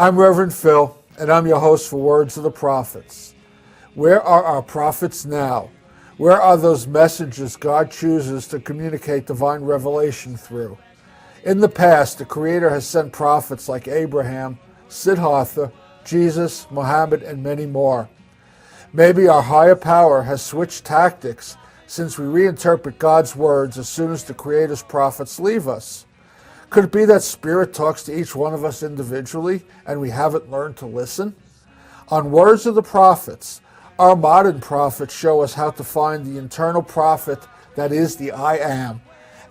I'm Reverend Phil, and I'm your host for Words of the Prophets. Where are our prophets now? Where are those messages God chooses to communicate divine revelation through? In the past, the Creator has sent prophets like Abraham, Siddhartha, Jesus, Muhammad, and many more. Maybe our higher power has switched tactics since we reinterpret God's words as soon as the Creator's prophets leave us. Could it be that Spirit talks to each one of us individually and we haven't learned to listen? On Words of the Prophets, our modern prophets show us how to find the internal prophet that is the I Am,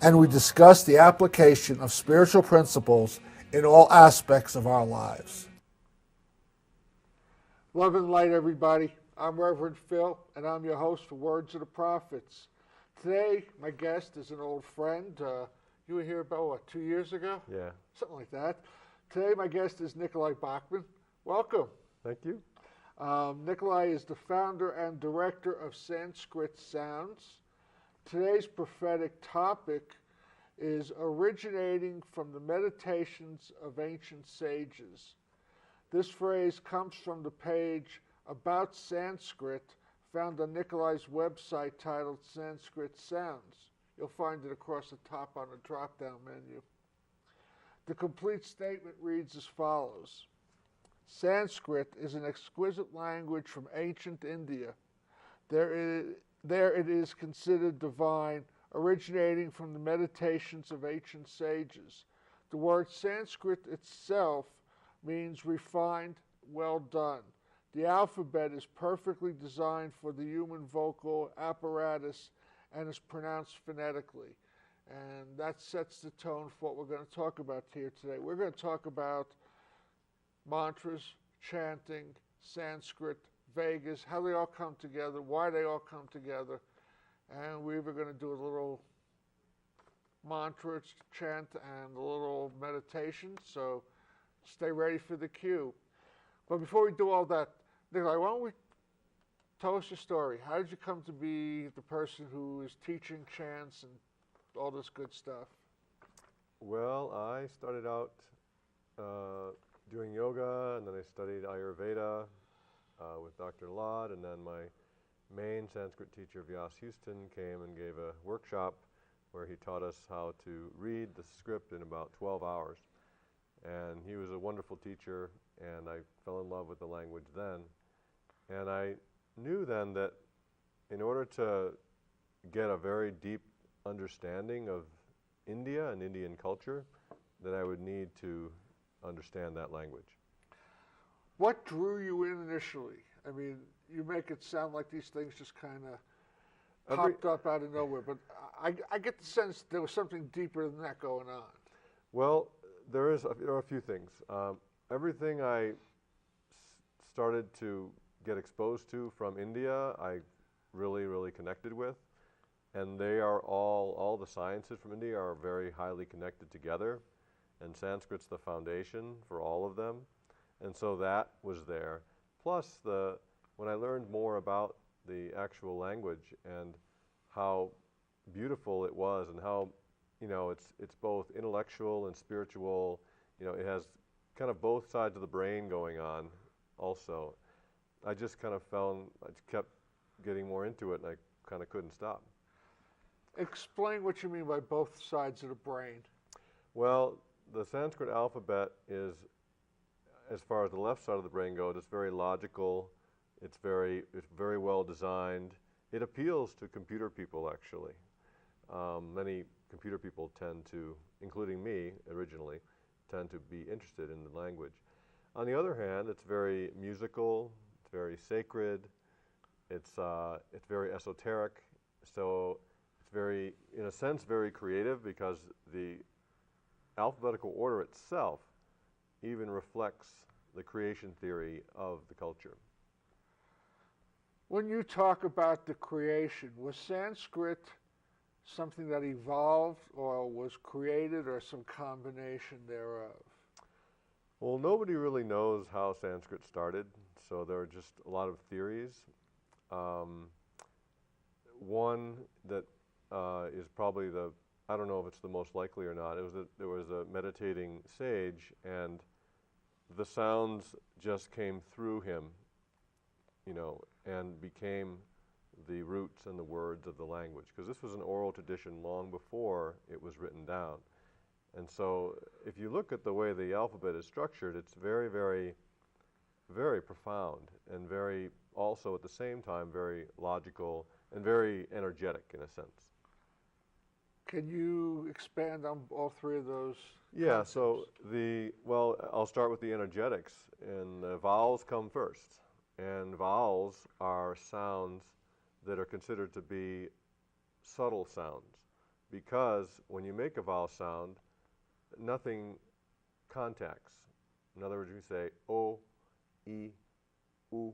and we discuss the application of spiritual principles in all aspects of our lives. Love and light, everybody. I'm Reverend Phil, and I'm your host for Words of the Prophets. Today, my guest is an old friend. You were here about, 2 years ago? Yeah. Something like that. Today, my guest is Nicolai Bachman. Welcome. Thank you. Nicolai is the founder and director of Sanskrit Sounds. Today's prophetic topic is originating from the meditations of ancient sages. This phrase comes from the page About Sanskrit found on Nicolai's website titled Sanskrit Sounds. You'll find it across the top on the drop-down menu. The complete statement reads as follows. Sanskrit is an exquisite language from ancient India. There it is considered divine, originating from the meditations of ancient sages. The word Sanskrit itself means refined, well done. The alphabet is perfectly designed for the human vocal apparatus and is pronounced phonetically. And that sets the tone for what we're going to talk about here today. We're going to talk about mantras, chanting, Sanskrit, Vedas, how they all come together, why they all come together. And we're going to do a little mantra, chant, and a little meditation. So stay ready for the cue. But before we do all that, Nicolai, why don't we tell us your story? How did you come to be the person who is teaching chants and all this good stuff? Well, I started out doing yoga, and then I studied Ayurveda with Dr. Lad, and then my main Sanskrit teacher, Vyas Houston, came and gave a workshop where he taught us how to read the script in about 12 hours. And he was a wonderful teacher, and I fell in love with the language then. And I knew then that in order to get a very deep understanding of India and Indian culture, that I would need to understand that language. What drew you in initially? I mean, you make it sound like these things just kind of popped up out of nowhere, but I get the sense there was something deeper than that going on. Well, there are a few things. Everything I started to get exposed to from India, I really, really connected with. And they are all the sciences from India are very highly connected together. And Sanskrit's the foundation for all of them. And so that was there. Plus, when I learned more about the actual language and how beautiful it was and how, it's both intellectual and spiritual, it has kind of both sides of the brain going on also. I just kind of I kept getting more into it, and I kind of couldn't stop. Explain what you mean by both sides of the brain. Well, the Sanskrit alphabet is, as far as the left side of the brain goes, it's very logical. It's very well designed. It appeals to computer people, actually. Many computer people tend to, including me originally, tend to be interested in the language. On the other hand, it's very musical. It's very sacred. It's very esoteric. So it's very, in a sense, very creative because the alphabetical order itself even reflects the creation theory of the culture. When you talk about the creation, was Sanskrit something that evolved or was created or some combination thereof? Well, nobody really knows how Sanskrit started, so there are just a lot of theories. One that is probably I don't know if it's the most likely or not, there was a meditating sage, and the sounds just came through him, you know, and became the roots and the words of the language. Because this was an oral tradition long before it was written down. And so if you look at the way the alphabet is structured, it's very, very, very profound and very, also at the same time, very logical and very energetic in a sense. Can you expand on all three of those? Yeah, so well, I'll start with the energetics, and the vowels come first. And vowels are sounds that are considered to be subtle sounds, because when you make a vowel sound, nothing contacts. In other words, you say O, E, U.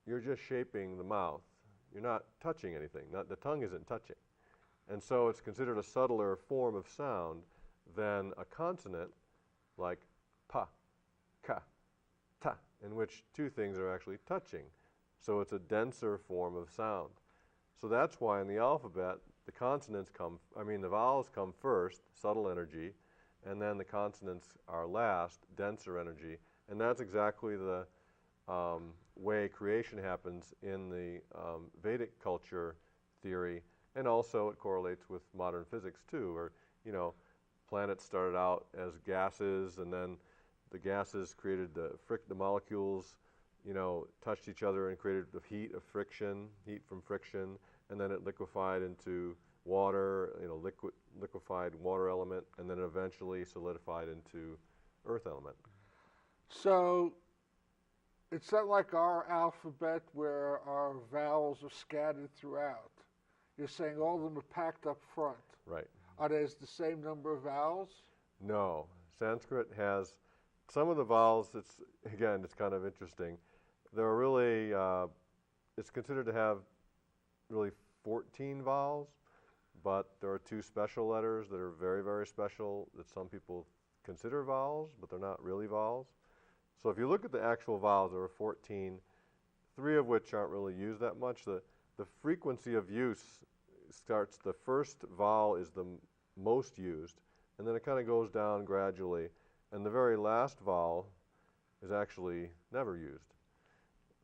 You're just shaping the mouth. You're not touching anything. The tongue isn't touching. And so it's considered a subtler form of sound than a consonant like pa, ka, ta, in which two things are actually touching. So it's a denser form of sound. So that's why in the alphabet, the vowels come first, subtle energy, and then the consonants are last, denser energy. And that's exactly the way creation happens in the Vedic culture theory. And also it correlates with modern physics too, where, you know, planets started out as gases, and then the gases created the molecules, you know, touched each other and created the heat from friction, and then it liquefied into water, you know, liquefied water element, and then eventually solidified into earth element. So it's not like our alphabet where our vowels are scattered throughout. You're saying all of them are packed up front. Right. Are there the same number of vowels? No. Sanskrit has some of the vowels. It's kind of interesting. There are really, it's considered to have really 14 vowels, but there are 2 special letters that are very, very special that some people consider vowels, but they're not really vowels. So if you look at the actual vowels, there are 14, 3 of which aren't really used that much. The frequency of use starts, the first vowel is the most used, and then it kind of goes down gradually, and the very last vowel is actually never used.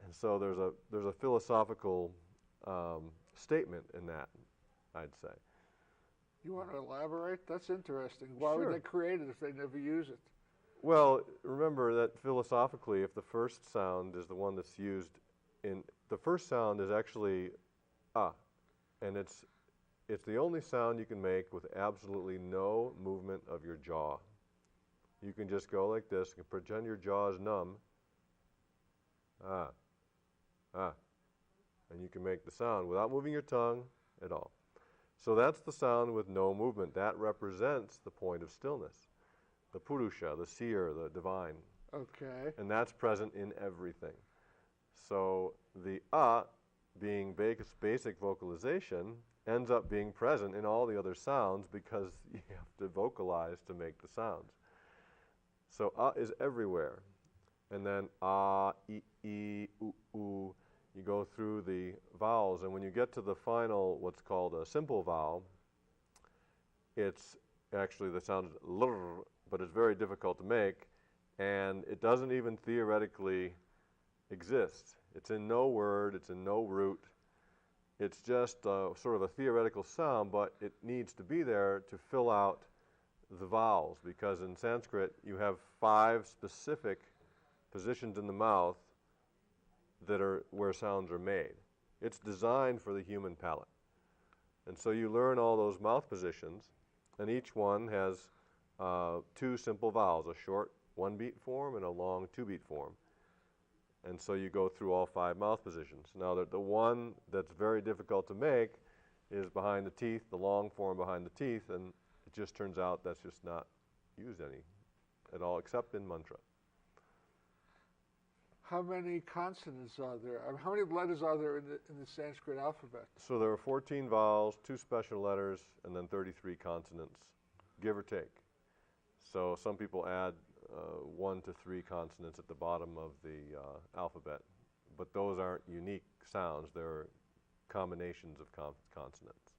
And so there's a philosophical statement in that, I'd say. You want to elaborate? That's interesting. Why Sure. would they create it if they never use it? Well, remember that philosophically, if the first sound is the one that's used the first sound is actually and it's the only sound you can make with absolutely no movement of your jaw. You can just go like this and pretend your jaw is numb. And you can make the sound without moving your tongue at all. So that's the sound with no movement. That represents the point of stillness, the Purusha, the seer, the divine. Okay. And that's present in everything. So the being basic vocalization ends up being present in all the other sounds because you have to vocalize to make the sounds. So is everywhere. And then I, I, U. You go through the vowels, and when you get to the final, what's called a simple vowel, it's actually the sound is lr, but it's very difficult to make, and it doesn't even theoretically exist. It's in no word, it's in no root. It's just sort of a theoretical sound, but it needs to be there to fill out the vowels, because in Sanskrit you have 5 specific positions in the mouth that are where sounds are made. It's designed for the human palate. And so you learn all those mouth positions, and each one has 2 simple vowels, a short 1-beat form and a long 2-beat form. And so you go through all 5 mouth positions. Now the one that's very difficult to make is behind the teeth, the long form behind the teeth, and it just turns out that's just not used any at all except in mantra. How many consonants are there? I mean, how many letters are there in the Sanskrit alphabet? So there are 14 vowels, 2 special letters, and then 33 consonants, give or take. So some people add 1 to 3 consonants at the bottom of the alphabet, but those aren't unique sounds. They're combinations of consonants.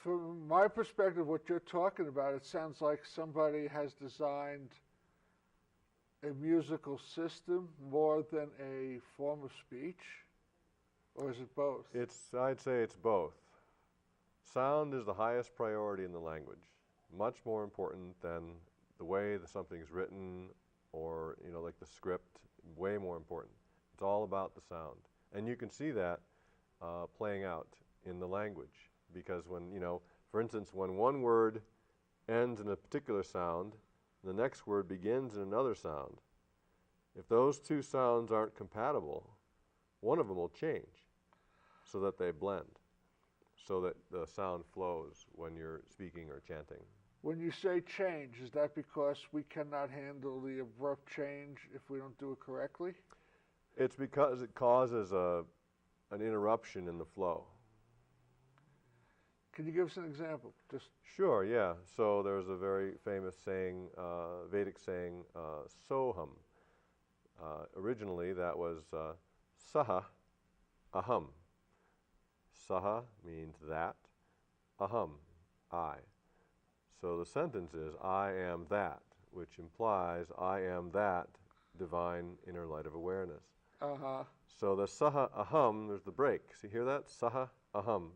From my perspective, what you're talking about, it sounds like somebody has designed a musical system more than a form of speech, or is it both? I'd say it's both. Sound is the highest priority in the language, much more important than the way that something's written or, like the script, way more important. It's all about the sound. And you can see that playing out in the language because when, for instance, when one word ends in a particular sound, the next word begins in another sound. If those two sounds aren't compatible, one of them will change so that they blend, so that the sound flows when you're speaking or chanting. When you say change, is that because we cannot handle the abrupt change if we don't do it correctly? It's because it causes an interruption in the flow. Can you give us an example? Sure, yeah. So there's a very famous saying, Vedic saying, soham. Originally that was saha, aham. Saha means that, aham, I. So the sentence is, I am that, which implies I am that divine inner light of awareness. Uh-huh. So the saha, aham, there's the break. See, hear that? Saha, aham.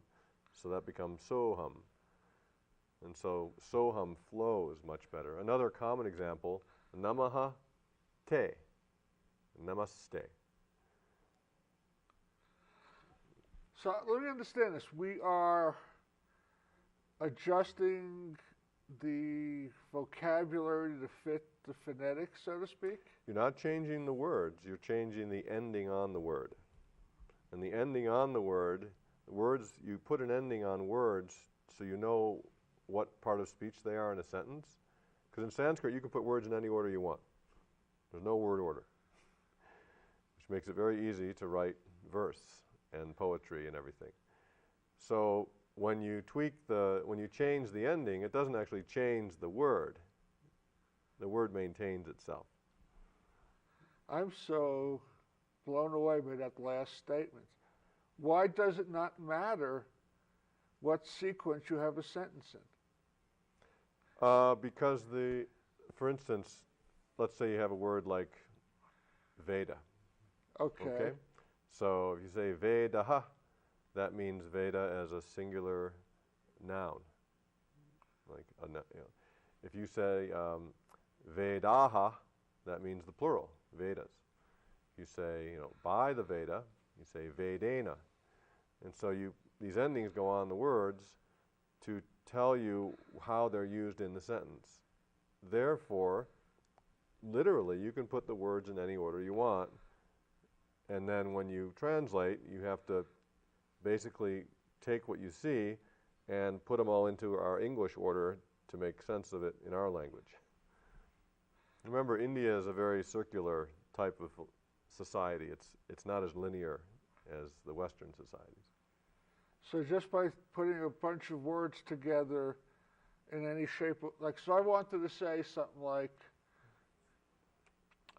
So that becomes soham. And so soham flows much better. Another common example, namaha, te, namaste. So let me understand this. We are adjusting the vocabulary to fit the phonetics, so to speak? You're not changing the words, you're changing the ending on the word. And the ending on the words, you put an ending on words so you know what part of speech they are in a sentence. Because in Sanskrit, you can put words in any order you want. There's no word order, which makes it very easy to write verse and poetry and everything. So when you change the ending, it doesn't actually change the word. The word maintains itself. I'm so blown away by that last statement. Why does it not matter what sequence you have a sentence in? Because for instance, let's say you have a word like Veda. Okay. So if you say Vedaha, that means Veda as a singular noun. If you say Vedaha, that means the plural, Vedas. If you say, by the Veda, you say Vedena. And so these endings go on the words to tell you how they're used in the sentence. Therefore, literally, you can put the words in any order you want, and then when you translate, you have to basically take what you see and put them all into our English order to make sense of it in our language. Remember, India is a very circular type of society. It's not as linear as the Western societies. So just by putting a bunch of words together in any shape, so I wanted to say something like,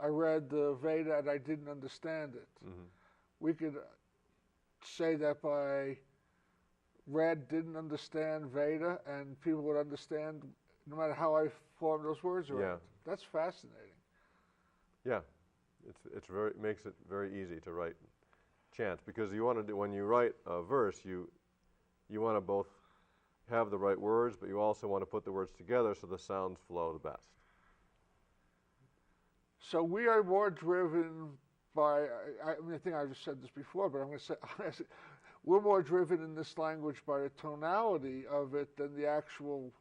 I read the Veda and I didn't understand it. Mm-hmm. We could say that by read, didn't understand Veda, and people would understand no matter how I form those words around. Yeah. That's fascinating. Yeah, it makes it very easy to write chant, because you want to do, when you write a verse, you want to both have the right words, but you also want to put the words together so the sounds flow the best. So we are more driven by, I think I've said this before, but I'm going to say, we're more driven in this language by the tonality of it than the actual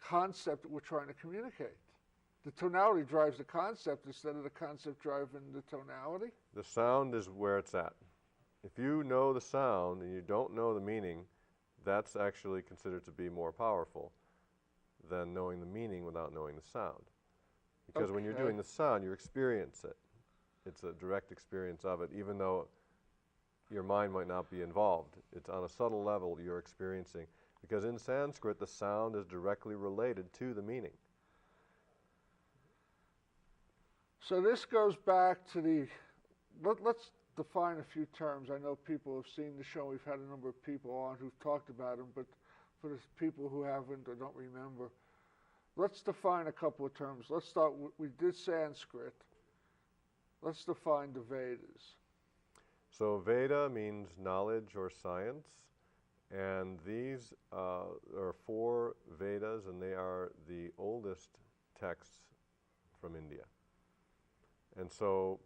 concept that we're trying to communicate. The tonality drives the concept instead of the concept driving the tonality. The sound is where it's at. If you know the sound and you don't know the meaning, that's actually considered to be more powerful than knowing the meaning without knowing the sound. Because when you're doing the sound, you experience it. It's a direct experience of it, even though your mind might not be involved. It's on a subtle level you're experiencing. Because in Sanskrit, the sound is directly related to the meaning. So this goes back to let's define a few terms. I know people have seen the show. We've had a number of people on who've talked about them, but for the people who haven't or don't remember. Let's define a couple of terms. Let's start with, we did Sanskrit. Let's define the Vedas. So Veda means knowledge or science, and these are 4 Vedas, and they are the oldest texts from India. And so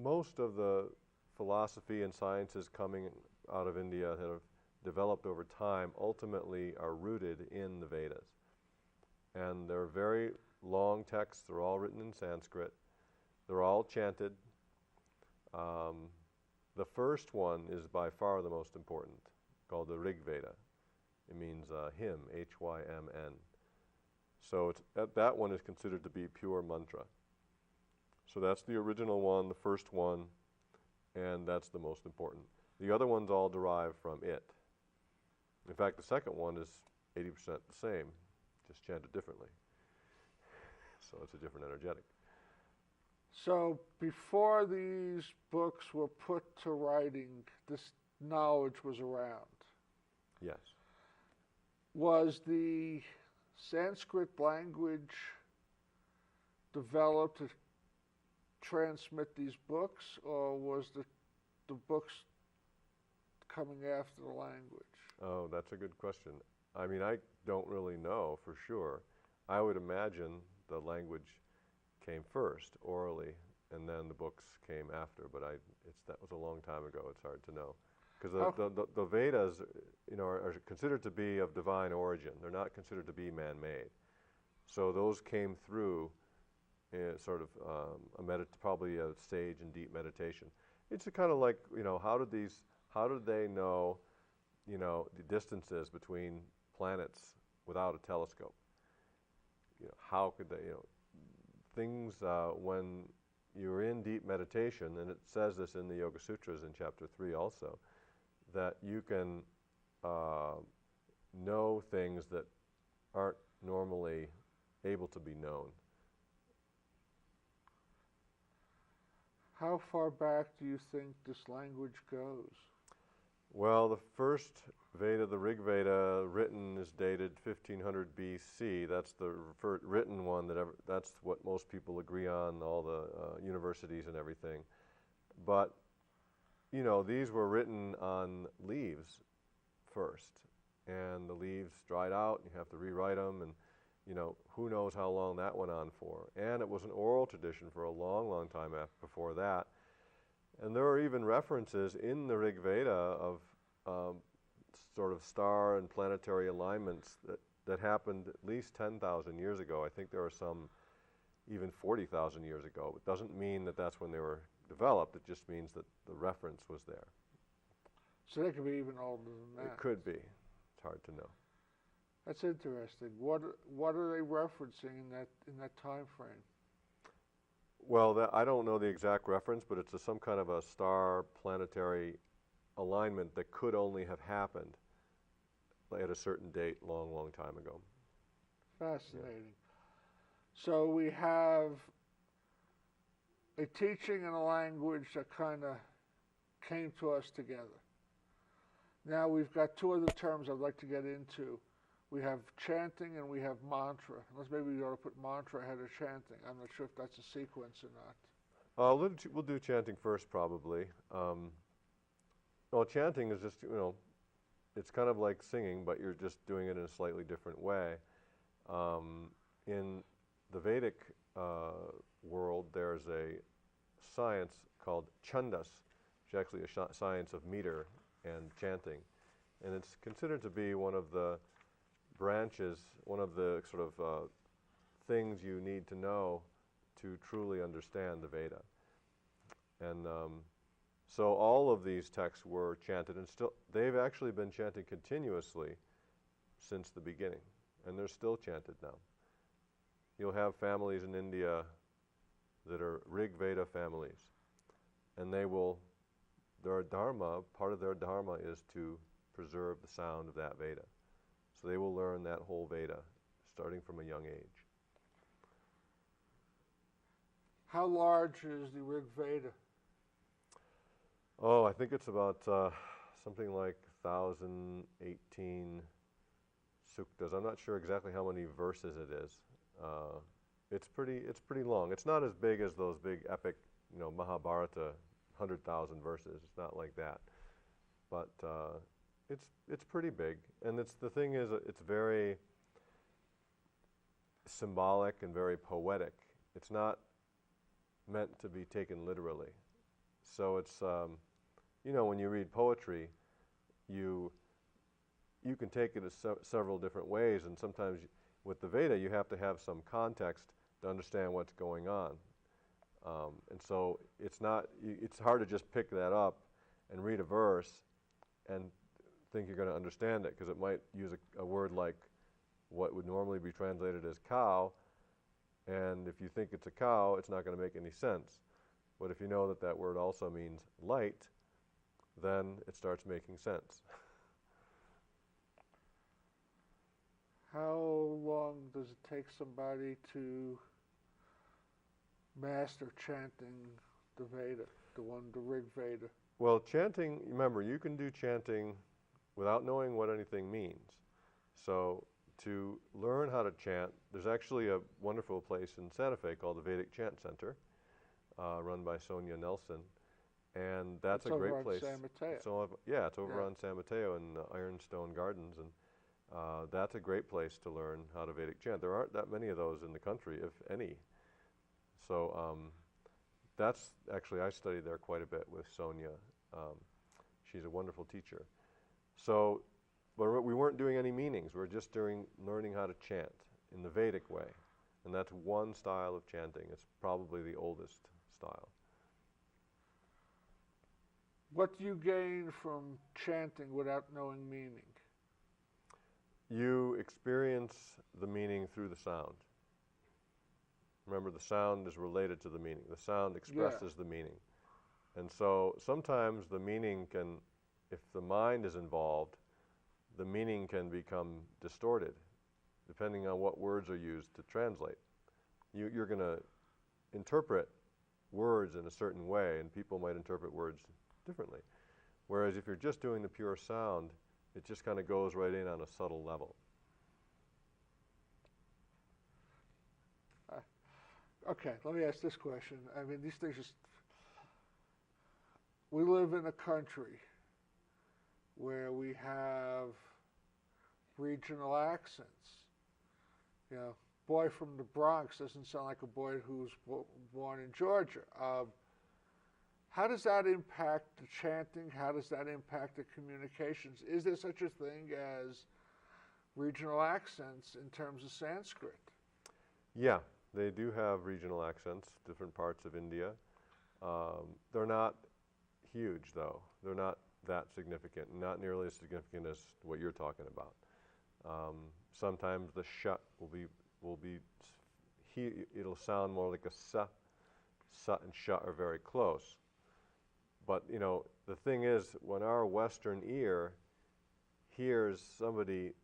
most of the philosophy and sciences coming out of India that have developed over time ultimately are rooted in the Vedas. And they're very long texts. They're all written in Sanskrit. They're all chanted. The first one is by far the most important, called the Rig Veda. It means hymn, H-Y-M-N. So that one is considered to be pure mantra. So that's the original one, the first one, and that's the most important. The other ones all derive from it. In fact, the second one is 80% the same, just chanted differently. So it's a different energetic. So before these books were put to writing, this knowledge was around. Yes. Was the Sanskrit language developed to transmit these books, or was the books coming after the language? Oh, that's a good question. I mean, I don't really know for sure. I would imagine the language came first, orally, and then the books came after. But that was a long time ago. It's hard to know, because the Vedas, are considered to be of divine origin. They're not considered to be man-made. So those came through sort of probably a stage in deep meditation. It's kind of like, how did they know, the distances between planets without a telescope? How could they, things when you're in deep meditation, and it says this in the Yoga Sutras in chapter 3 also, that you can know things that aren't normally able to be known. How far back do you think this language goes? Well, the first Veda, the Rig Veda, written is dated 1500 BC. That's the written one that's what most people agree on, all the universities and everything. But, these were written on leaves first, and the leaves dried out, and you have to rewrite them, and, who knows how long that went on for. And it was an oral tradition for a long, long time before that. And there are even references in the Rig Veda of sort of star and planetary alignments that happened at least 10,000 years ago. I think there are some even 40,000 years ago. It doesn't mean that that's when they were developed. It just means that the reference was there. So they could be even older than that. It could be. It's hard to know. That's interesting. What are they referencing in that time frame? Well, I don't know the exact reference, but it's some kind of a star planetary alignment that could only have happened at a certain date long, long time ago. Fascinating. Yeah. So we have a teaching and a language that kind of came to us together. Now we've got 2 other terms I'd like to get into. We have chanting and we have mantra. Unless maybe we ought to put mantra ahead of chanting. I'm not sure if that's a sequence or not. We'll do chanting first, probably. Well, chanting is just, it's kind of like singing, but you're just doing it in a slightly different way. In the Vedic world, there's a science called chandas, which is actually a science of meter and chanting. And it's considered to be one of the branches, one of the sort of things you need to know to truly understand the Veda. And so all of these texts were chanted, and they've actually been chanted continuously since the beginning, and they're still chanted now. You'll have families in India that are Rig Veda families, and their dharma, part of their dharma is to preserve the sound of that Veda. So they will learn that whole Veda starting from a young age. How large is the Rig Veda? Oh, I think it's about something like 1,018 suktas. I'm not sure exactly how many verses it is. It's pretty long. It's not as big as those big epic, Mahabharata, 100,000 verses. It's not like that, but it's pretty big. And the thing is, it's very symbolic and very poetic. It's not meant to be taken literally. So it's when you read poetry, you can take it several different ways, and sometimes with the Veda you have to have some context to understand what's going on. And so it's hard to just pick that up and read a verse and think you're going to understand it, because it might use a word like what would normally be translated as cow, and if you think it's a cow, it's not going to make any sense. But if you know that word also means light, then it starts making sense. How long does it take somebody to master chanting the Veda, the Rig Veda? Well, chanting, remember, you can do chanting without knowing what anything means. So to learn how to chant, there's actually a wonderful place in Santa Fe called the Vedic Chant Center, run by Sonia Nelson, and that's a great place. San Mateo. It's over on San Mateo in the Ironstone Gardens, and that's a great place to learn how to Vedic chant. There aren't that many of those in the country, if any. So that's actually, I studied there quite a bit with Sonia. She's a wonderful teacher. So, but we weren't doing any meanings. We were just learning how to chant in the Vedic way. And that's one style of chanting. It's probably the oldest style. What do you gain from chanting without knowing meaning? You experience the meaning through the sound. Remember, the sound is related to the meaning. The sound expresses the meaning. And so sometimes the meaning can, if the mind is involved, the meaning can become distorted, depending on what words are used to translate. You're going to interpret words in a certain way, and people might interpret words differently. Whereas if you're just doing the pure sound, it just kind of goes right in on a subtle level. Okay, let me ask this question. I mean, these things just... We live in a country where we have regional accents. Boy from the Bronx doesn't sound like a boy who's born in Georgia. How does that impact the chanting? How does that impact the communications? Is there such a thing as regional accents in terms of Sanskrit? Yeah, they do have regional accents, different parts of India. They're not huge, though. They're not that significant, not nearly as significant as what you're talking about. Sometimes the sh it'll sound more like a sa. Sa and sh are very close. But, the thing is, when our Western ear hears somebody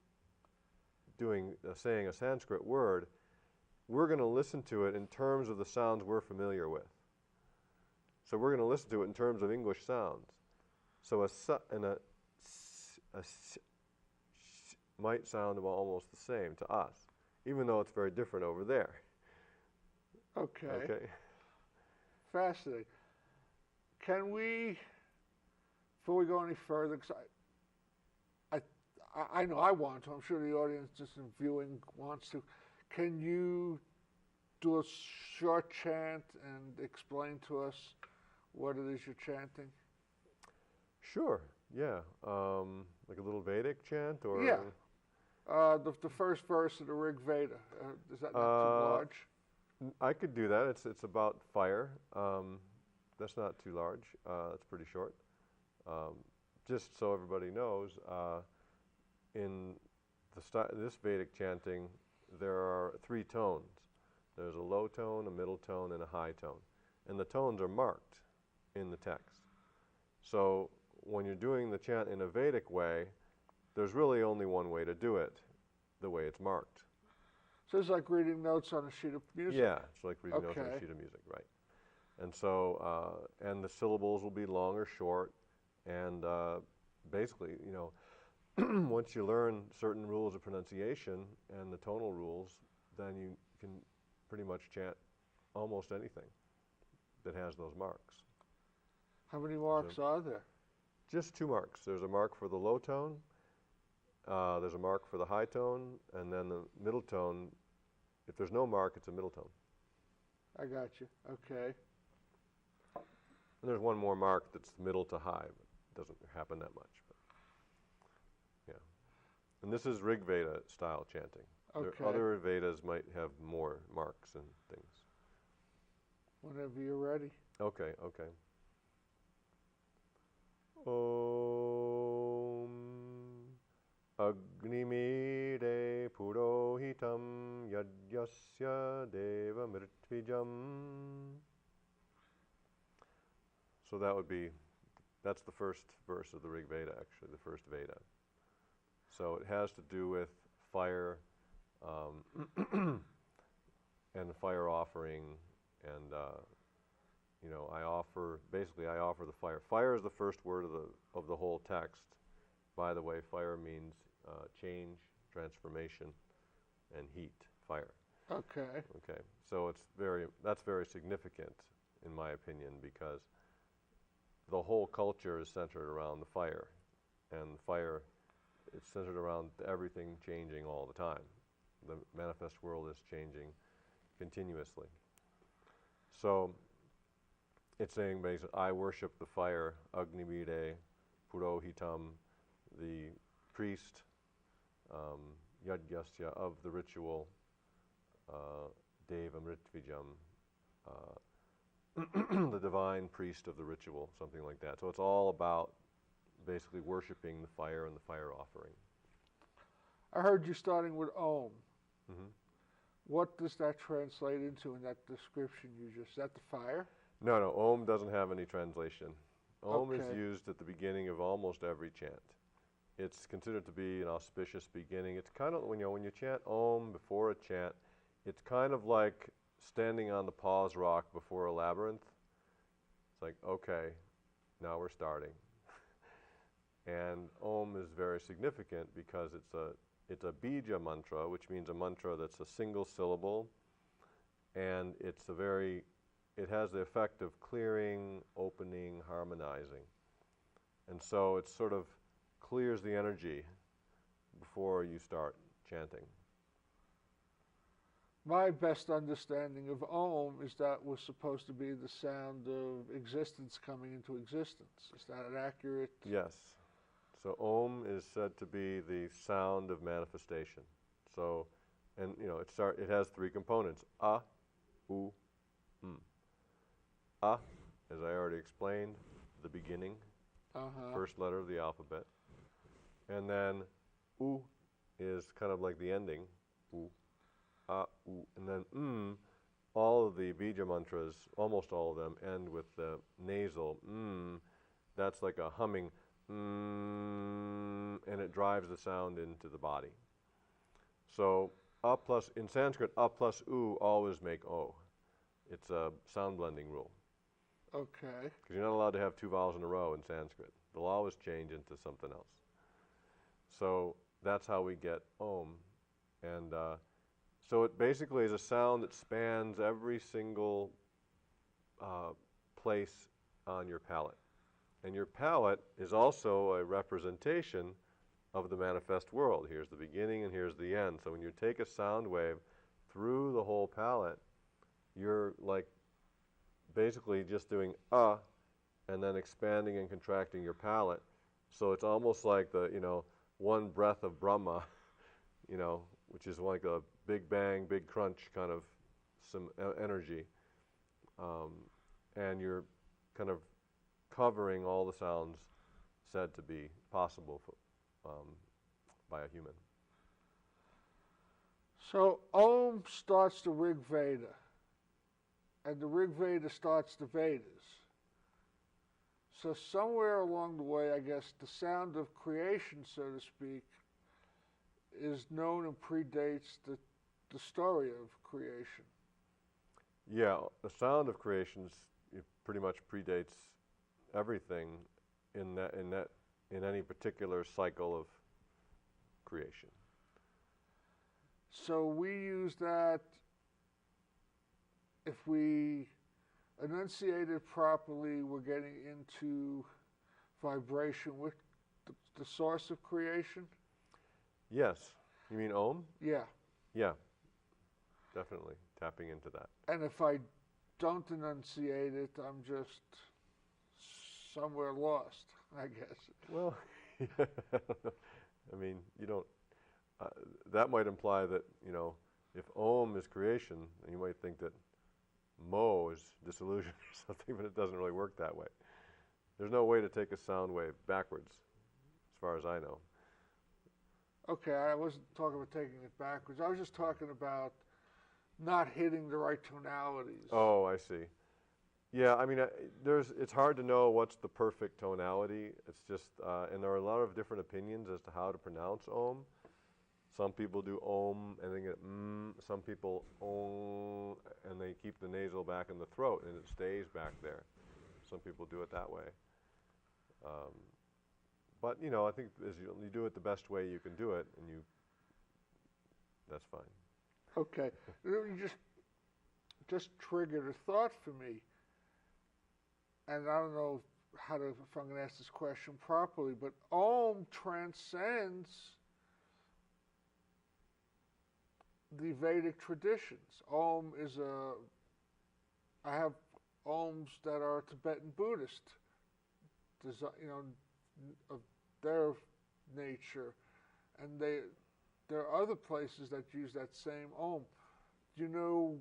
saying a Sanskrit word, we're going to listen to it in terms of the sounds we're familiar with. So we're going to listen to it in terms of English sounds. So a sa and a s might sound almost the same to us, even though it's very different over there. Okay. Fascinating. Can we, before we go any further, because I know I want to, I'm sure the audience just viewing wants to, can you do a short chant and explain to us what it is you're chanting? Sure, yeah. Like a little Vedic chant? Or yeah. The first verse of the Rig Veda. Is that not too large? I could do that. It's about fire. That's not too large. It's pretty short. Just so everybody knows, in this Vedic chanting, there are 3 tones. There's a low tone, a middle tone, and a high tone. And the tones are marked in the text. So when you're doing the chant in a Vedic way, there's really only one way to do it, the way it's marked. So it's like reading notes on a sheet of music? Yeah, it's like reading notes on a sheet of music, right. And so, and the syllables will be long or short, and basically, once you learn certain rules of pronunciation and the tonal rules, then you can pretty much chant almost anything that has those marks. How many marks are there? Just 2 marks. There's a mark for the low tone, there's a mark for the high tone, and then the middle tone. If there's no mark, it's a middle tone. I got you. Okay. And there's one more mark that's middle to high, but it doesn't happen that much. But yeah. And this is Rig Veda style chanting. Okay. Other Vedas might have more marks and things. Whenever you're ready. Okay, okay. Om Agnimide Purohitam Yadyasya Deva Mritvijam. So that's the first verse of the Rig Veda, actually, the first Veda. So it has to do with fire and fire offering, and I offer the fire. Fire is the first word of the whole text. By the way, fire means change, transformation, and heat. Fire. Okay. Okay. So that's very significant, in my opinion, because the whole culture is centered around the fire, and the fire is centered around everything changing all the time. The manifest world is changing continuously. So it's saying basically, I worship the fire, Agnimide, Purohitam, the priest, Yadyasya, of the ritual, Deva Mritvijam, the divine priest of the ritual, something like that. So it's all about basically worshiping the fire and the fire offering. I heard you starting with Om. Mm-hmm. What does that translate into in that description you just? Is that the fire? No, Om doesn't have any translation. Om is Okay. used at the beginning of almost every chant. It's considered to be an auspicious beginning. It's kind of, when you chant Om before a chant, it's kind of like standing on the pause rock before a labyrinth. It's like, okay, now we're starting. And Om is very significant because it's a Bija Mantra, which means a mantra that's a single syllable, and it has the effect of clearing, opening, harmonizing. And so it sort of clears the energy before you start chanting. My best understanding of Om is that was supposed to be the sound of existence coming into existence. Is that accurate? Yes. So Om is said to be the sound of manifestation. So, and it has 3 components: A, U, A, as I already explained, the beginning, first letter of the alphabet. And then U is kind of like the ending, U, A, U. And then all of the Bija mantras, almost all of them, end with the nasal That's like a humming, and it drives the sound into the body. So in Sanskrit, A plus U always make O. It's a sound blending rule. Okay. Because you're not allowed to have 2 vowels in a row in Sanskrit. They'll always change into something else. So that's how we get Om. And so it basically is a sound that spans every single place on your palate. And your palate is also a representation of the manifest world. Here's the beginning and here's the end. So when you take a sound wave through the whole palate, you're like basically just doing and then expanding and contracting your palate. So it's almost like the, one breath of Brahma, which is like a big bang, big crunch kind of some energy. And you're kind of covering all the sounds said to be possible by a human. So Om starts the Rig Veda, and the Rig Veda starts the Vedas. So somewhere along the way, I guess, the sound of creation, so to speak, is known and predates the story of creation. Yeah, the sound of creation pretty much predates everything in any particular cycle creation. So we use that if we enunciate it properly, we're getting into vibration with the source of creation? Yes. You mean Om? Yeah. Yeah, definitely tapping into that. And if I don't enunciate it, I'm just somewhere lost, I guess. Well, I mean, you don't, that might imply that, if Om is creation, then you might think that Mo is dissolution or something, but it doesn't really work that way. There's no way to take a sound wave backwards, as far as I know. Okay, I wasn't talking about taking it backwards. I was just talking about not hitting the right tonalities. Oh, I see. Yeah, I mean, it's hard to know what's the perfect tonality. It's just, and there are a lot of different opinions as to how to pronounce Om. Some people do Om and they get Some people Om and they keep the nasal back in the throat and it stays back there. Some people do it that way. But I think as you do it the best way you can do it, and that's fine. Okay, you just triggered a thought for me, and I don't know if I'm going to ask this question properly, but Om transcends the Vedic traditions. Om is I have Oms that are Tibetan Buddhist, of their nature, and there are other places that use that same Om. Do you know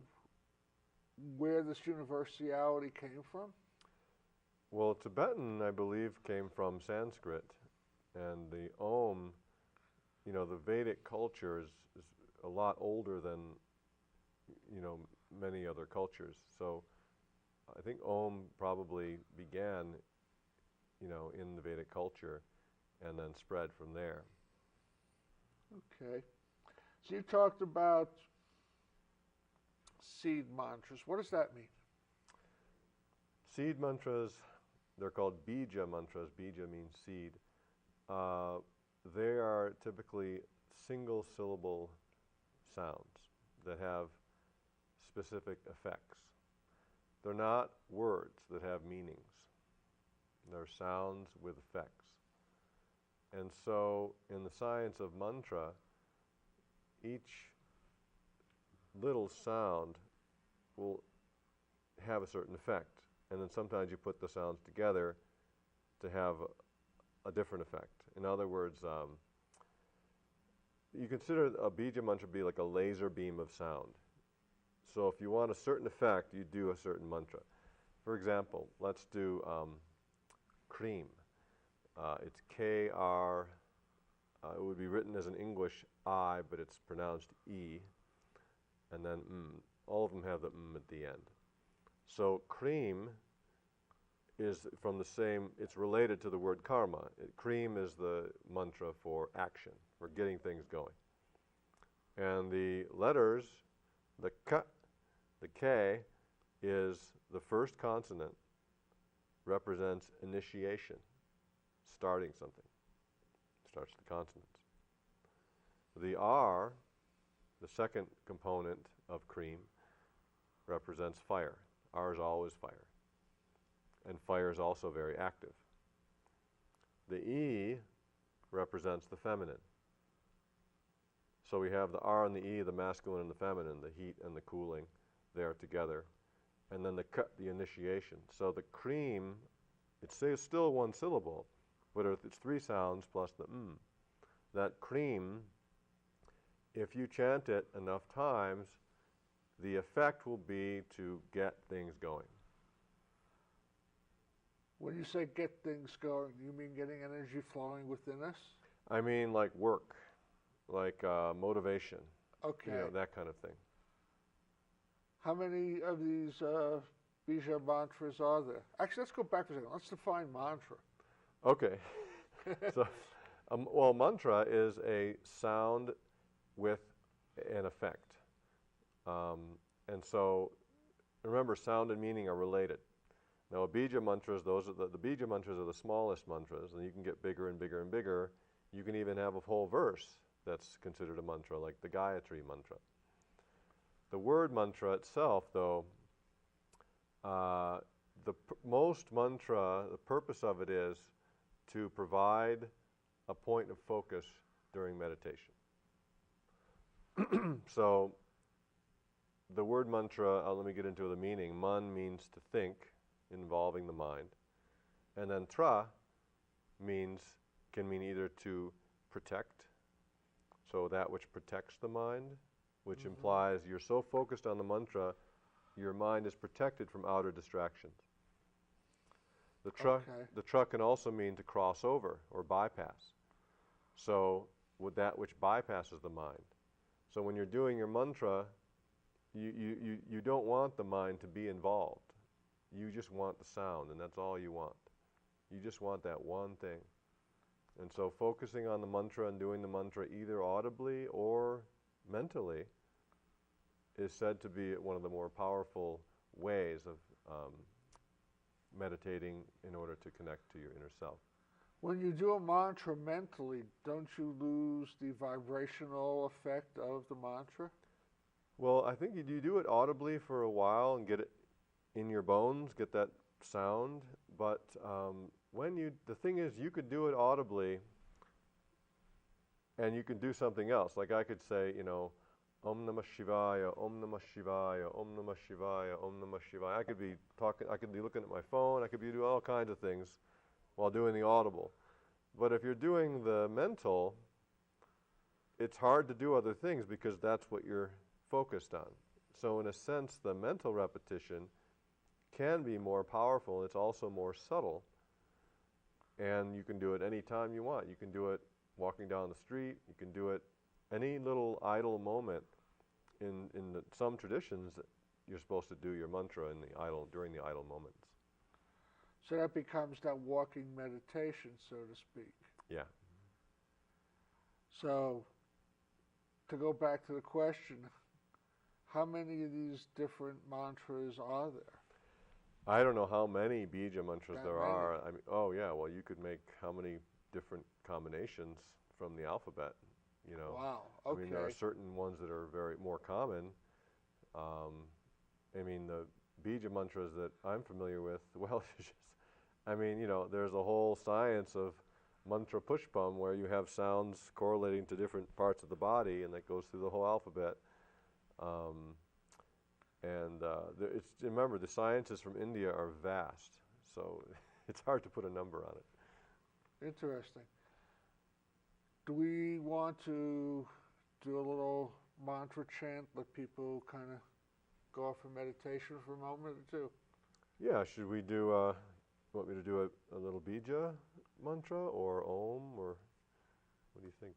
where this universality came from? Well, Tibetan, I believe, came from Sanskrit, and the Om, the Vedic culture is a lot older than, many other cultures. So I think Om probably began, in the Vedic culture and then spread from there. Okay. So you talked about seed mantras. What does that mean? Seed mantras, they're called Bija Mantras. Bija means seed. They are typically single syllable sounds that have specific effects. They're not words that have meanings. They're sounds with effects. And so in the science of mantra, each little sound will have a certain effect. And then sometimes you put the sounds together to have a different effect. In other words, you consider a Bija mantra to be like a laser beam of sound. So if you want a certain effect, you do a certain mantra. For example, let's do cream. It's K-R. It would be written as an English I, but it's pronounced E. And then all of them have the at the end. So cream is from the same, it's related to the word karma. Cream is the mantra for action, for getting things going. And the letters, the K, the K is the first consonant, represents initiation, starting something, starts the consonants. The R, the second component of cream, represents fire. R is always fire. And fire is also very active. The E represents the feminine. So we have the R and the E, the masculine and the feminine, the heat and the cooling, there together. And then the K, the initiation. So the cream, it's still one syllable, but it's three sounds plus the That cream, if you chant it enough times, the effect will be to get things going. When you say get things going, you mean getting energy flowing within us? I mean like work, like motivation, Okay. That kind of thing. How many of these Bija mantras are there? Actually, let's go back for a second. Let's define mantra. Okay. So, well, mantra is a sound with an effect. And so, remember, sound and meaning are related. Now, Bija mantras, the Bija mantras are the smallest mantras, and you can get bigger and bigger and bigger. You can even have a whole verse that's considered a mantra, like the Gayatri mantra. The word mantra itself, though, most mantra, the purpose of it is to provide a point of focus during meditation. So the word mantra, let me get into the meaning. Man means to think, involving the mind. And then tra can mean either to protect, so that which protects the mind, which implies you're so focused on the mantra, your mind is protected from outer distractions. The tra can also mean to cross over or bypass. So with that which bypasses the mind. So when you're doing your mantra, you don't want the mind to be involved. You just want the sound, and that's all you want. You just want that one thing. And so focusing on the mantra and doing the mantra either audibly or mentally is said to be one of the more powerful ways of meditating in order to connect to your inner self. When you do a mantra mentally, don't you lose the vibrational effect of the mantra? Well, I think you do it audibly for a while and get it in your bones, get that sound. But the thing is, you could do it audibly, and you can do something else. Like I could say, Om Namah Shivaya, Om Namah Shivaya, Om Namah Shivaya, Om Namah Shivaya. I could be talking, I could be looking at my phone, I could be doing all kinds of things while doing the audible. But if you're doing the mental, it's hard to do other things because that's what you're focused on. So in a sense, the mental repetition can be more powerful, and it's also more subtle. And you can do it any time you want. You can do it walking down the street. You can do it any little idle moment. In some traditions, you're supposed to do your mantra during the idle moments. So that becomes that walking meditation, so to speak. Yeah. So to go back to the question, how many of these different mantras are there? I don't know how many Bija Mantras there many? are. I mean, well, you could make how many different combinations from the alphabet, Wow, okay. I mean, there are certain ones that are very more common. I mean, the Bija Mantras that I'm familiar with, well, there's a whole science of mantra pushpam where you have sounds correlating to different parts of the body, and that goes through the whole alphabet. Remember, the sciences from India are vast, so it's hard to put a number on it. Interesting. Do we want to do a little mantra chant, let people kind of go off for meditation for a moment or two? Yeah, should we do, want me to do a little Bija mantra or Om, or what do you think?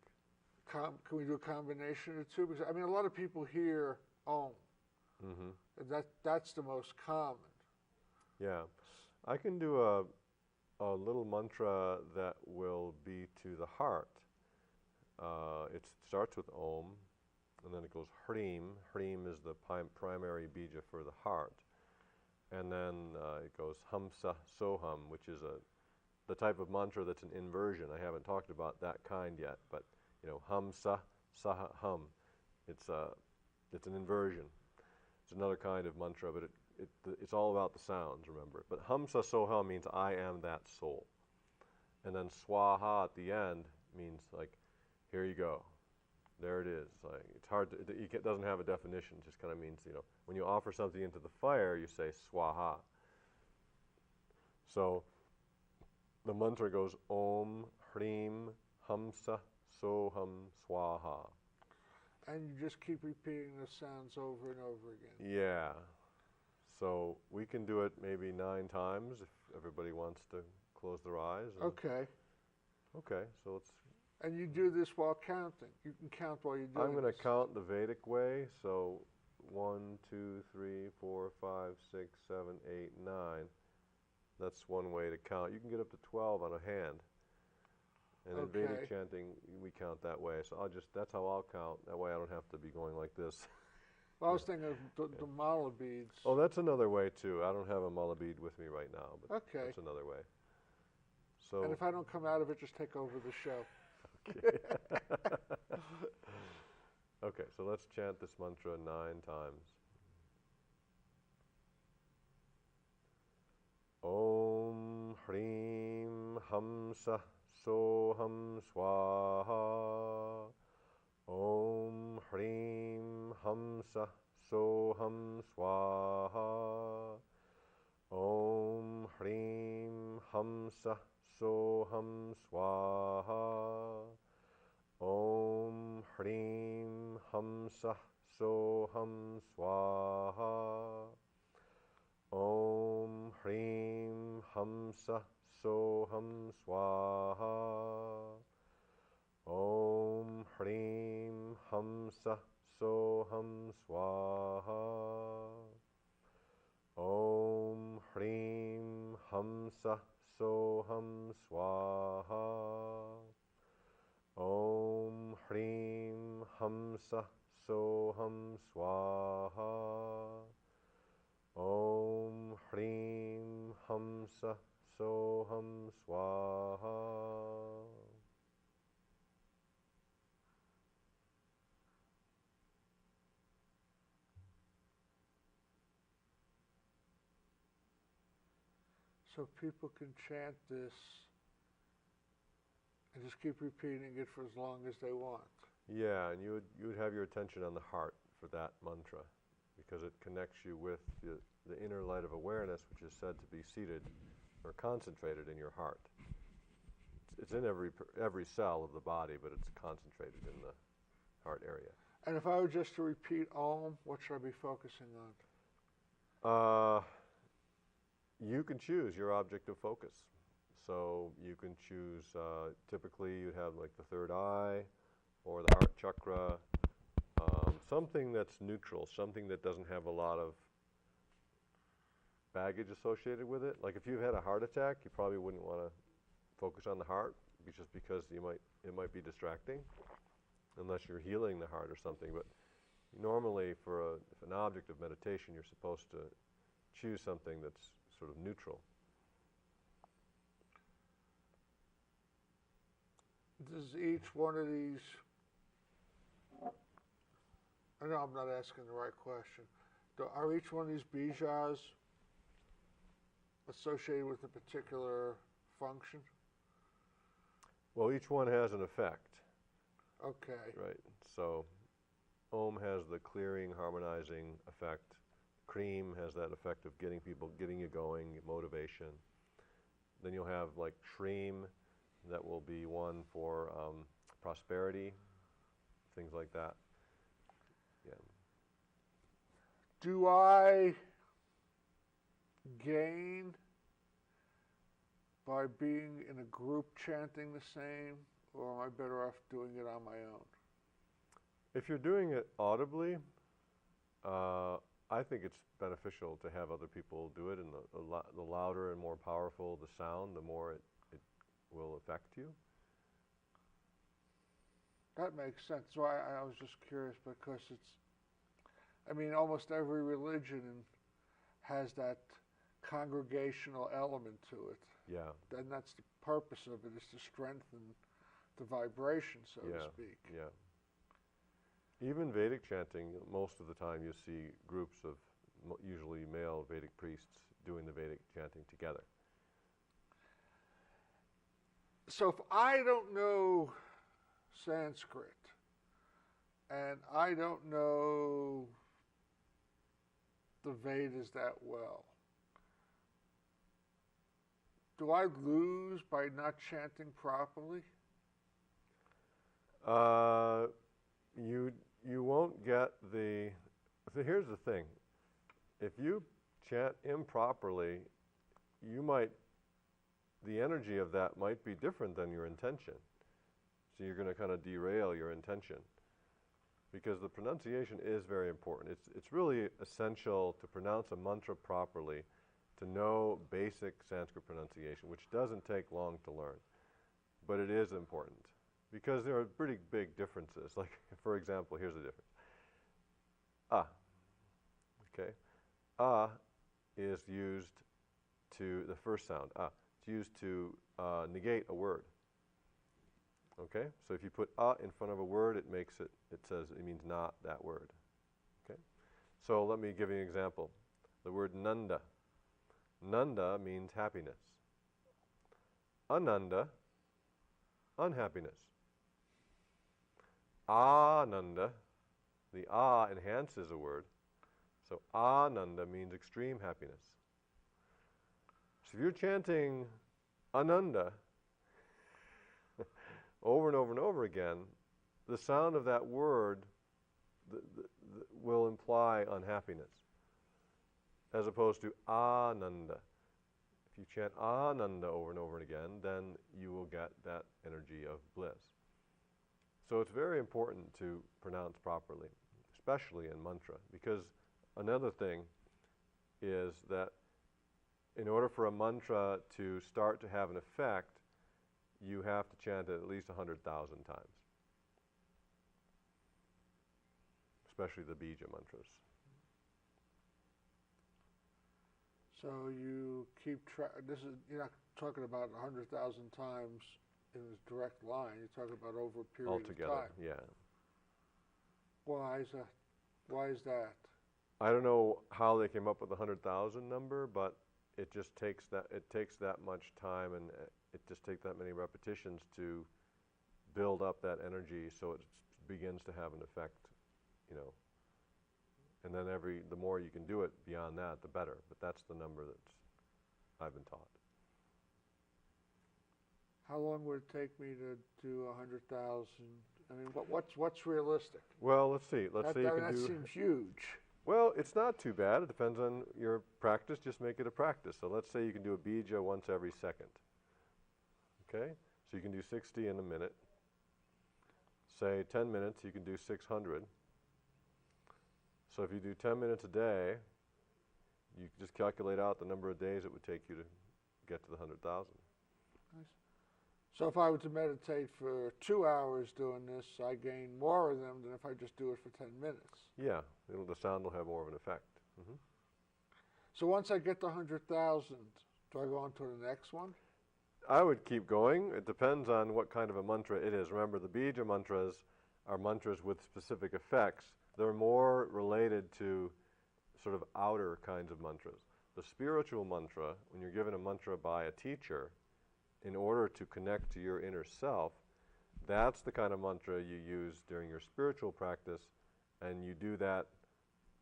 Can we do a combination of two? Because, I mean, a lot of people hear Om. Mm-hmm. That's the most common. Yeah. I can do a little mantra that will be to the heart. It starts with Om, and then it goes Hrim. Hrim is the primary bija for the heart. And then it goes Hamsa Soham, which is the type of mantra that's an inversion. I haven't talked about that kind yet, but Hamsa Saha Hum. It's an inversion. It's another kind of mantra, but it's all about the sounds, remember. But Hamsa Soham means I am that soul. And then Swaha at the end means like, here you go. There it is. Like, it's hard it doesn't have a definition. It just kind of means, when you offer something into the fire, you say Swaha. So the mantra goes Om, Hrim, Hamsa, Soham, Swaha. And you just keep repeating the sounds over and over again. Yeah. So we can do it maybe 9 times if everybody wants to close their eyes. Okay. Okay, so let's... And you do this while counting. You can count while you're doing I'm going to count the Vedic way. So 1, 2, 3, 4, 5, 6, 7, 8, 9. That's one way to count. You can get up to 12 on a hand. And in Vedic chanting, we count that way. So that's how I'll count. That way I don't have to be going like this. Well, I was thinking of the mala beads. Oh, that's another way too. I don't have a mala bead with me right now, but that's another way. So. And if I don't come out of it, just take over the show. Okay, so let's chant this mantra 9 times. Om Hrim Hamsa Soham Swaha. Om Hrim Hamsa Soham Swaha. Om Hrim Hamsa Soham Swaha. Om Hrim Hamsa Soham Swaha. Om Hrim Hamsa Soham Swaha. Om Hrim Hamsa Soham Swaha. Om Hrim Hamsa Soham Swaha. Om Hrim Hamsa Soham Swaha. Om Hrim Hamsa Soham Swaha. So people can chant this and just keep repeating it for as long as they want. Yeah, and you would have your attention on the heart for that mantra, because it connects you with the inner light of awareness, which is said to be seated or concentrated in your heart. It's in every cell of the body, but it's concentrated in the heart area. And if I were just to repeat Om, what should I be focusing on? You can choose your object of focus. So you can choose, typically you'd have like the third eye or the heart chakra, something that's neutral, something that doesn't have a lot of baggage associated with it. Like if you've had a heart attack, you probably wouldn't want to focus on the heart, just because it might be distracting, unless you're healing the heart or something. But normally for an object of meditation, you're supposed to choose something that's sort of neutral. Does each one of these, I know I'm not asking the right question, are each one of these bijas associated with a particular function? Well, each one has an effect. Okay. Right. So Om has the clearing, harmonizing effect. Cream has that effect of getting you going, motivation. Then you'll have like Shreem, that will be one for prosperity, things like that. Yeah. Do I gain by being in a group chanting the same, or am I better off doing it on my own? If you're doing it audibly, I think it's beneficial to have other people do it, and the louder and more powerful the sound, the more it will affect you. That makes sense. So I was just curious because almost every religion has that congregational element to it. Yeah. And that's the purpose of it, is to strengthen the vibration, so to speak. Yeah. Even Vedic chanting, most of the time you see groups of usually male Vedic priests doing the Vedic chanting together. So if I don't know Sanskrit and I don't know the Vedas that well, do I lose by not chanting properly? You won't get the... So here's the thing. If you chant improperly, the energy of that might be different than your intention. So you're going to kind of derail your intention, because the pronunciation is very important. It's really essential to pronounce a mantra properly, to know basic Sanskrit pronunciation, which doesn't take long to learn. But it is important, because there are pretty big differences. Like, for example, here's a difference. Okay. Is used to, the first sound, it's used to negate a word. Okay? So if you put a in front of a word, it says it means not that word. Okay? So let me give you an example. The word Nanda. Nanda means happiness. Ananda, unhappiness. Ananda, the a enhances a word. So Ananda means extreme happiness. So if you're chanting Ananda over and over and over again, the sound of that word will imply unhappiness, as opposed to Ananda. If you chant Ananda over and over again, then you will get that energy of bliss. So it's very important to pronounce properly, especially in mantra, because another thing is that in order for a mantra to start to have an effect, you have to chant it at least 100,000 times, especially the Bija mantras. So you keep track. You're not talking about 100,000 times in a direct line. You're talking about over a period Altogether, of time. yeah. Why is that? Why is that? I don't know how they came up with the 100,000 number, but it just takes that. It takes that much time, and it just takes that many repetitions to build up that energy, so it begins to have an effect, you know. And then the more you can do it beyond that, the better. But that's the number I've been taught. How long would it take me to do 100,000? I mean, what's realistic? Well, let's see. Let's say you can do. That seems huge. Well, it's not too bad. It depends on your practice. Just make it a practice. So let's say you can do a bija once every second. Okay? So you can do 60 in a minute. Say 10 minutes, you can do 600. So if you do 10 minutes a day, you just calculate out the number of days it would take you to get to the 100,000. Nice. So if I were to meditate for 2 hours doing this, I gain more of them than if I just do it for 10 minutes. Yeah, the sound will have more of an effect. Mm-hmm. So once I get to 100,000, do I go on to the next one? I would keep going. It depends on what kind of a mantra it is. Remember, the Bija mantras are mantras with specific effects. They're more related to sort of outer kinds of mantras. The spiritual mantra, when you're given a mantra by a teacher, in order to connect to your inner self, that's the kind of mantra you use during your spiritual practice, and you do that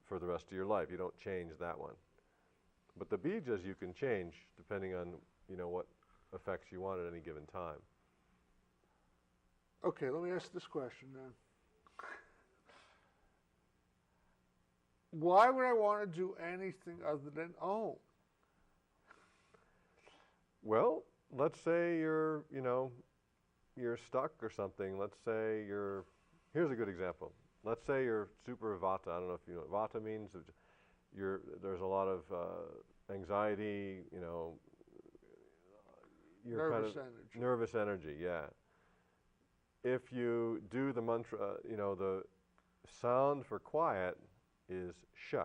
for the rest of your life. You don't change that one. But the bijas you can change depending on, you know, what effects you want at any given time. Okay, let me ask this question then. Why would I want to do anything other than Om? Well, let's say you're stuck or something. Let's say here's a good example. Let's say you're super vata. I don't know if you know what vata means. There's a lot of anxiety, you know. Nervous energy, yeah. If you do the mantra, the sound for quiet is sha,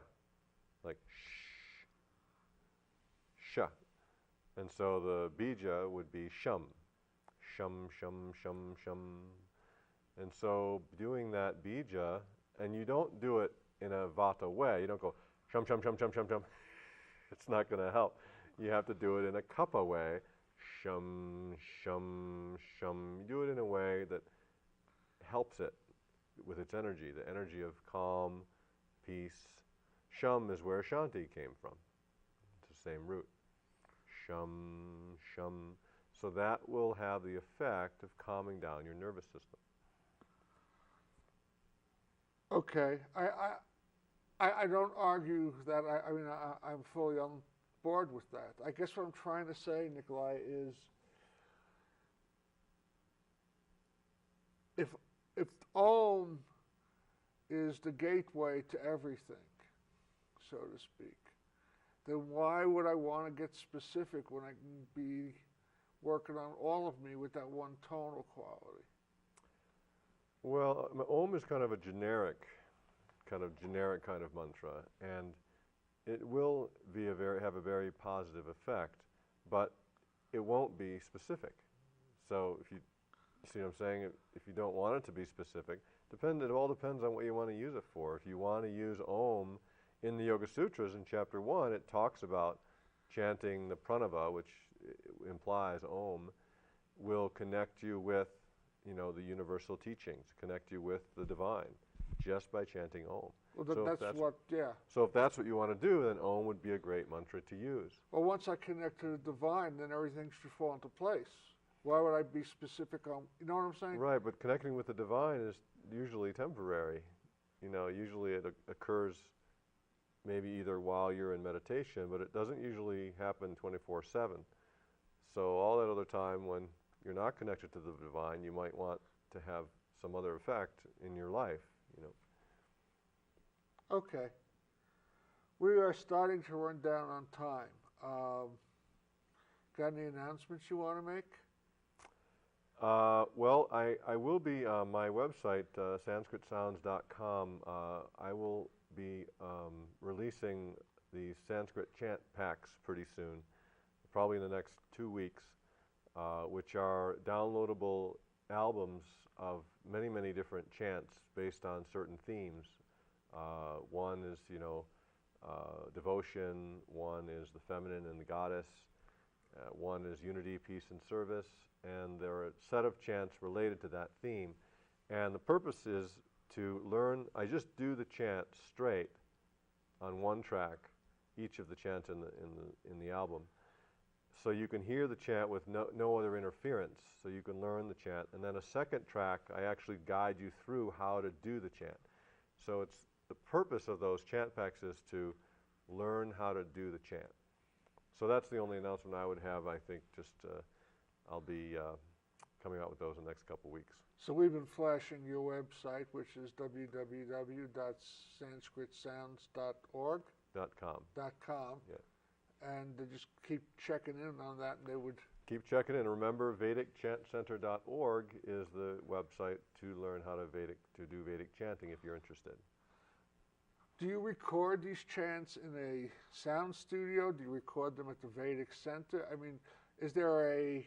like shh, sha. And so the bija would be shum, shum, shum, shum, shum. And so doing that bija, and you don't do it in a vata way. You don't go shum, shum, shum, shum, shum, shum. It's not going to help. You have to do it in a kapha way. Shum, shum, shum. You do it in a way that helps it with its energy, the energy of calm, peace. Shum is where Shanti came from. It's the same root. Shum, shum. So that will have the effect of calming down your nervous system. Okay. I don't argue that. I'm fully on board with that. I guess what I'm trying to say, Nicolai, is if Om is the gateway to everything, so to speak, then why would I want to get specific when I can be working on all of me with that one tonal quality? Well, Om is kind of a generic kind of mantra, and it will be have a very positive effect, but it won't be specific. So if you You see what I'm saying? If you don't want it to be specific, it all depends on what you want to use it for. If you want to use Om in the Yoga Sutras in Chapter 1, it talks about chanting the pranava, which implies Om, will connect you with, the universal teachings, connect you with the divine, just by chanting Om. Well, So if that's what you want to do, then Om would be a great mantra to use. Well, once I connect to the divine, then everything should fall into place. Why would I be specific on, you know what I'm saying? Right, but connecting with the divine is usually temporary. Usually it occurs maybe either while you're in meditation, but it doesn't usually happen 24/7. So all that other time when you're not connected to the divine, you might want to have some other effect in your life, Okay. We are starting to run down on time. Got any announcements you want to make? Well, I will be on my website, sanskritsounds.com. I will be releasing the Sanskrit chant packs pretty soon, probably in the next 2 weeks, which are downloadable albums of many, many different chants based on certain themes. One is, devotion. One is the feminine and the goddess. One is unity, peace, and service. And there are a set of chants related to that theme. And the purpose is to learn. I just do the chant straight on one track, each of the chants in the album, so you can hear the chant with no other interference. So you can learn the chant, and then a second track, I actually guide you through how to do the chant. So it's the purpose of those chant packs is to learn how to do the chant. So that's the only announcement I would have. I think I'll be coming out with those in the next couple of weeks. So we've been flashing your website, which is www.sanskritsounds.org. .com. Yeah. And they just keep checking in on that, and they would... Keep checking in. Remember, VedicChantCenter.org is the website to learn how to do Vedic chanting if you're interested. Do you record these chants in a sound studio? Do you record them at the Vedic Center? I mean, is there a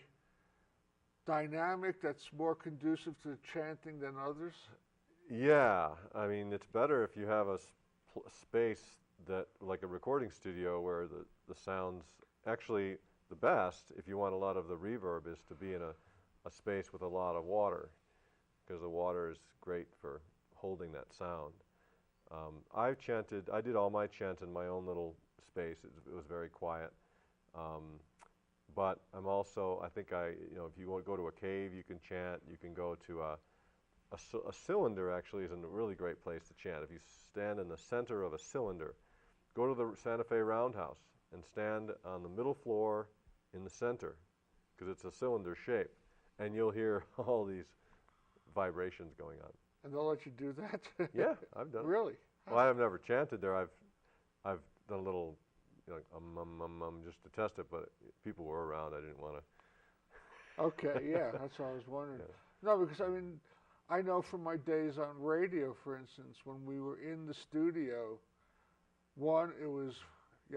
dynamic that's more conducive to chanting than others? Yeah. I mean, it's better if you have a space that, like a recording studio, where the sound's actually the best. If you want a lot of the reverb, is to be in a space with a lot of water, because the water is great for holding that sound. I did all my chants in my own little space. It was very quiet. But I'm also, I think if you want to go to a cave, you can chant. You can go to a cylinder, actually, is a really great place to chant. If you stand in the center of a cylinder, go to the Santa Fe Roundhouse and stand on the middle floor in the center, because it's a cylinder shape, and you'll hear all these vibrations going on. And they'll let you do that? Yeah, I've done it. Really? Well, I've never chanted there. I've done a little, just to test it, but people were around. I didn't want to. Okay, yeah, that's what I was wondering. Yeah. No, because I know from my days on radio, for instance, when we were in the studio, you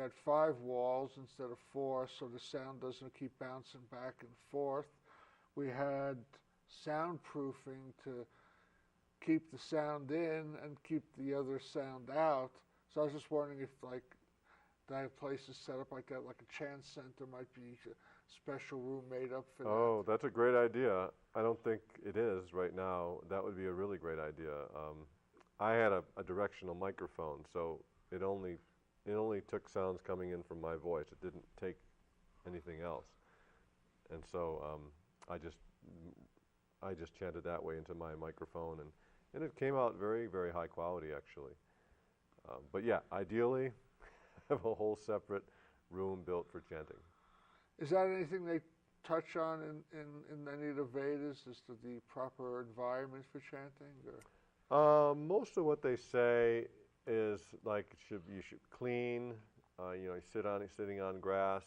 had 5 walls instead of 4, so the sound doesn't keep bouncing back and forth. We had soundproofing to keep the sound in and keep the other sound out. So I was just wondering if, that place is set up like that, like a chant center might be a special room made up for that. Oh, that's a great idea. I don't think it is right now. That would be a really great idea. I had a directional microphone, so it only took sounds coming in from my voice. It didn't take anything else. And so I just chanted that way into my microphone, and it came out very, very high quality, actually. But yeah, ideally, have a whole separate room built for chanting. Is that anything they touch on in any of the Vedas as to the proper environment for chanting? Or? Most of what they say is like you should clean. Sitting on grass.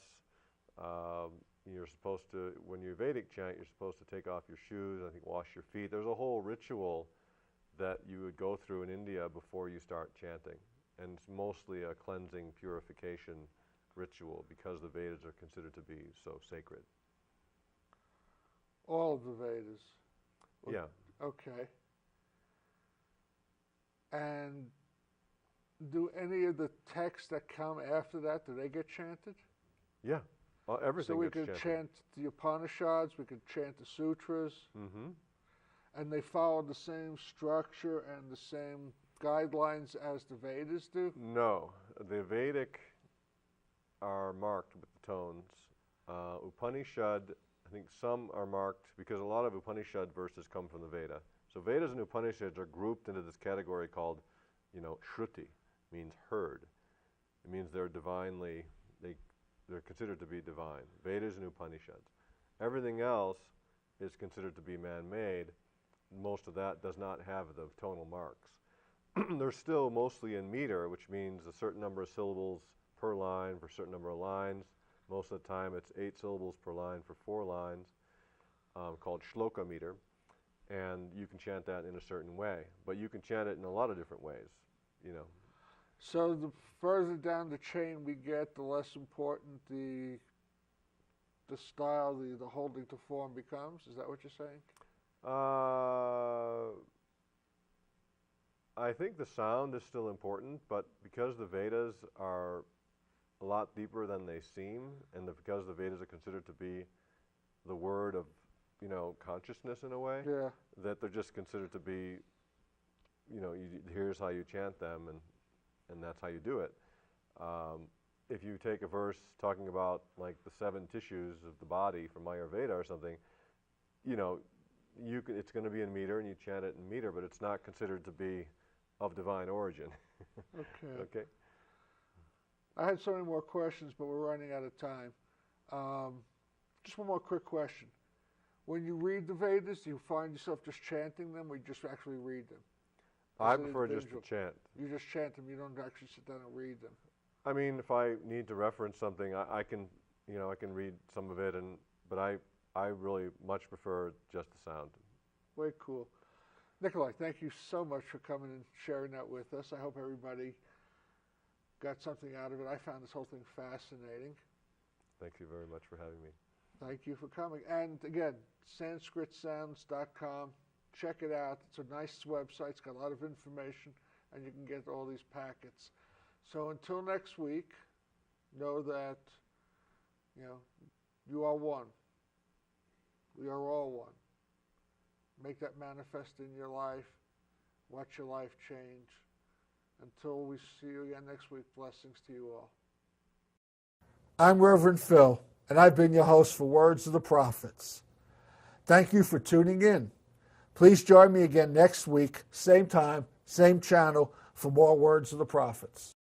You're supposed to, when you Vedic chant, you're supposed to take off your shoes. I think wash your feet. There's a whole ritual that you would go through in India before you start chanting, and it's mostly a cleansing, purification ritual because the Vedas are considered to be so sacred. All of the Vedas. Yeah. Okay. And do any of the texts that come after that, do they get chanted? Yeah. Everything So we gets could chanted. chant the Upanishads, we could chant the sutras, Mm-hmm. and they follow the same structure and the same guidelines as the Vedas do? No. The Vedic are marked with the tones. Upanishad, I think some are marked because a lot of Upanishad verses come from the Veda. So Vedas and Upanishads are grouped into this category called, Shruti, means heard. It means they're divinely, they're considered to be divine. Vedas and Upanishads. Everything else is considered to be man-made. Most of that does not have the tonal marks. They're still mostly in meter, which means a certain number of syllables per line for a certain number of lines. Most of the time it's 8 syllables per line for 4 lines, called shloka meter. And you can chant that in a certain way. But you can chant it in a lot of different ways, So the further down the chain we get, the less important the style, the holding to form becomes? Is that what you're saying? I think the sound is still important, but because the Vedas are a lot deeper than they seem, and because the Vedas are considered to be the word of, consciousness in a way, Yeah. that they're just considered to be, here's how you chant them, and that's how you do it. If you take a verse talking about like the 7 tissues of the body from Ayurveda or something, it's going to be in meter, and you chant it in meter, but it's not considered to be of divine origin. Okay. Okay. I had so many more questions, but we're running out of time. Just one more quick question. When you read the Vedas, do you find yourself just chanting them, or you just actually read them? I prefer just to chant. You just chant them, you don't actually sit down and read them. I mean, if I need to reference something, I can, I can read some of it, but I really much prefer just the sound. Very cool. Nicolai, thank you so much for coming and sharing that with us. I hope everybody got something out of it. I found this whole thing fascinating. Thank you very much for having me. Thank you for coming. And again, sanskritsounds.com. Check it out. It's a nice website. It's got a lot of information, and you can get all these packets. So until next week, know that, you are one. We are all one. Make that manifest in your life. Watch your life change. Until we see you again next week, blessings to you all. I'm Reverend Phil, and I've been your host for Words of the Prophets. Thank you for tuning in. Please join me again next week, same time, same channel, for more Words of the Prophets.